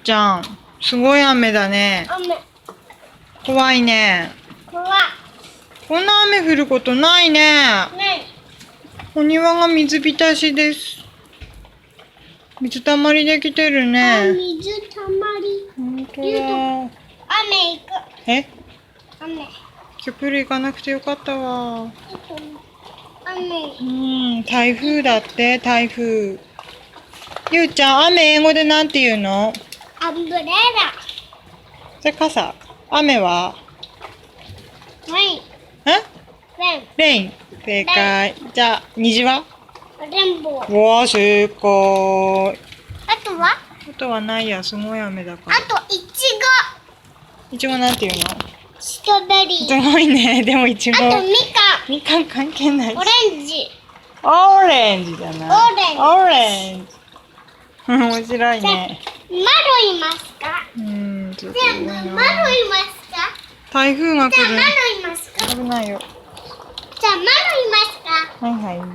ちゃん、すごい雨だね。雨。怖いね。怖い。こんな雨降ることないね。ね。お庭が水浸しです。水たまりできてるね。水たまり。ほんとだ。雨行く。え？雨。今日プール行かなくてよかったわ。雨。台風だって、台風。ゆうちゃん、雨英語でなんて言うの？アンブレラ。それ傘。雨は？レイン。レイン。正解。じゃあ、虹は？レンボー。うわー、正解。あとは？あとはないや、すごい雨だから。あと、イチいちごなんて言うの？ゴ。ストロベリー。すごいね。でもいちご。あと、みみかん関係ないし。オレンジ。オレンジじゃない。オレンジ。面白いじゃあ、ね。マロいますか？ちょっじゃあ、とマロいますか？台風が来る。じゃあ、マロいますか？危ないよ。じゃあ、マロいますか？はいはい。